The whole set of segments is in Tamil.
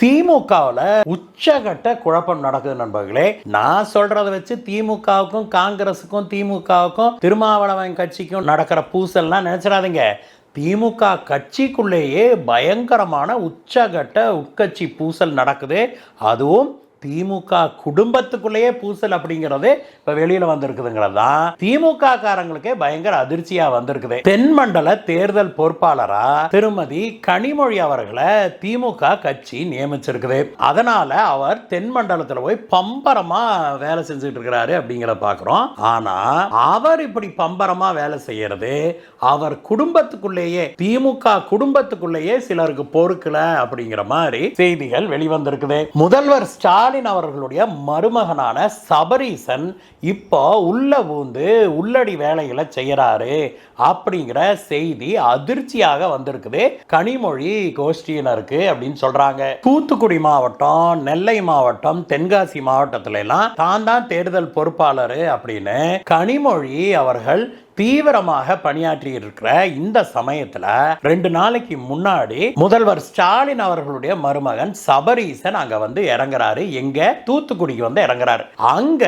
திமுகவில் உச்சகட்ட குழப்பம் நடக்குது நண்பர்களே. நான் சொல்றதை வச்சு திமுகவுக்கும் காங்கிரஸுக்கும் திமுகவுக்கும் திருமாவளவன் கட்சிக்கும் நடக்கிற பூசல்லாம் நினைச்சிடாதீங்க. திமுக கட்சிக்குள்ளேயே பயங்கரமான உச்சகட்ட உட்கட்சி பூசல் நடக்குது. அதுவும் திமுக குடும்பத்துக்குள்ளேயே பூசல் அப்படிங்கிறது இப்ப வெளியில வந்திருக்குதுங்கிறது தான் திமுக காரங்களுக்கே பயங்கர அதிர்ச்சியா வந்திருக்குது. தென்மண்டல தேர்தல் பொறுப்பாளரா திருமதி கனிமொழி அவர்களை திமுக கட்சி நியமிச்சிருக்குது. அதனால அவர் தென்மண்டலத்தில் போய் பம்பரமா வேலை செஞ்சுட்டு இருக்கிறாரு அப்படிங்கிறத பாக்குறோம். ஆனா அவர் இப்படி பம்பரமா வேலை செய்யறது அவர் குடும்பத்துக்குள்ளேயே திமுக குடும்பத்துக்குள்ளேயே சிலருக்கு பொறுக்கல அப்படிங்கிற மாதிரி செய்திகள் வெளிவந்திருக்குது. முதல்வர் ஸ்டாலின் அவர்களுடைய மருமகனான சபரீசன் இப்போ உள்ள பூந்து உள்ளடி வேலைகளை செய்யறாரு அப்படிங்கிற செய்தி அதிர்ச்சியாக வந்திருக்குது கனிமொழி கோஷ்டியினருக்கு அப்படின்னு சொல்றாங்க. தூத்துக்குடி மாவட்டம், நெல்லை மாவட்டம், தென்காசி மாவட்டத்தில எல்லாம் தான் தேர்தல் பொறுப்பாளர் அப்படின்னு கனிமொழி அவர்கள் தீவிரமாக பணியாற்றி இருக்கிற இந்த சமயத்துல 2 நாளைக்கு முன்னாடி முதல்வர் ஸ்டாலின் அவர்களுடைய மருமகன் சபரீசன் அங்க வந்து இறங்குறாரு. எங்க தூத்துக்குடிக்கு வந்து இறங்குறாரு. அங்க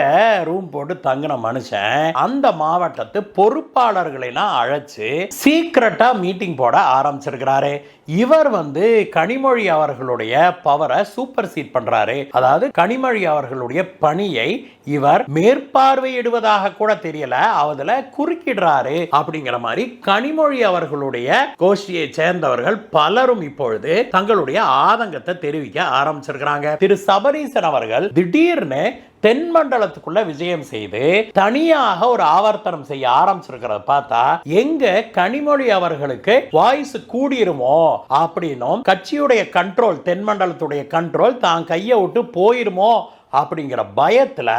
ரூம் போட்டு தங்கின மனுஷன் அந்த மாவட்டத்து பொறுப்பாளர்களை அழைச்சு சீக்கிரட்டா மீட்டிங் போட ஆரம்பிச்சிருக்கிறாரு. இவர் வந்து கனிமொழி அவர்களுடைய பவரை சூப்பர் சீட் பண்றாரு. அதாவது கனிமொழி அவர்களுடைய பணியை இவர் மேற்பார்வையிடுவதாக கூட தெரியல, அதுல குறுக்கிடுறாரு அப்படிங்கிற மாதிரி கனிமொழி அவர்களுடைய கோஷ்டியை சேர்ந்தவர்கள் பலரும் இப்பொழுது தங்களுடைய ஆதங்கத்தை தெரிவிக்க ஆரம்பிச்சிருக்கிறாங்க. திரு சபரீசன் அவர்கள் திடீர்னு தென்மண்டலத்துக்குள்ள விஜயம் செய்து தனியாக ஒரு ஆவர்த்தனம் செய்ய ஆரம்பிச்சிருக்கிறத பார்த்தா எங்க கனிமொழி அவர்களுக்கு வாய்ஸ் கூடிருமோ அப்படின்னும் கட்சியுடைய கண்ட்ரோல், தென்மண்டலத்துடைய கண்ட்ரோல் தான் கையை விட்டு போயிருமோ அப்படிங்கிற பயத்துல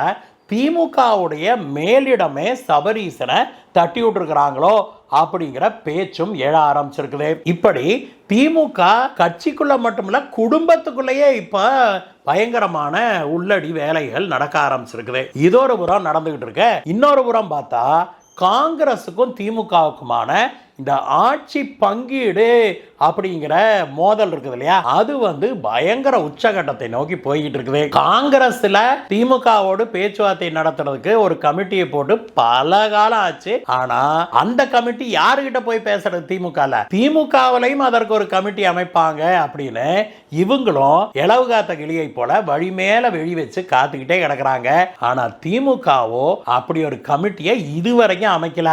திமுகவுடைய மேலிடமே சபரீசனை தட்டி விட்டுருக்கிறாங்களோ அப்படிங்கிற பேச்சும் எழ ஆரம்பிச்சிருக்குது. இப்படி திமுக கட்சிக்குள்ள மட்டுமில்ல குடும்பத்துக்குள்ளேயே இப்ப பயங்கரமான உள்ளடி வேலைகள் நடக்க ஆரம்பிச்சிருக்குது. இதொரு புறம் நடந்துகிட்டு இருக்க, இன்னொரு புறம் பார்த்தா காங்கிரஸுக்கும் திமுகவுக்குமான இந்த ஆட்சி பங்கீடு அப்படிங்கிற மோதல் இருக்குது இல்லையா, அது வந்து பயங்கர உச்சகட்டத்தை நோக்கி போய்கிட்டு இருக்குது. காங்கிரஸ்ல திமுகவோடு பேச்சுவார்த்தை நடத்துறதுக்கு ஒரு கமிட்டியை போட்டு பல காலம் ஆச்சு. ஆனா அந்த கமிட்டி யாருகிட்ட போய் பேசுறது? திமுகவிலையும் அதற்கு ஒரு கமிட்டி அமைப்பாங்க அப்படின்னு இவங்களும் இளவு காத்த கிளியை போல வழி மேல வெளி வச்சு காத்துக்கிட்டே கிடக்குறாங்க. ஆனா திமுகவோ அப்படி ஒரு கமிட்டியை இதுவரைக்கும் அமைக்கல.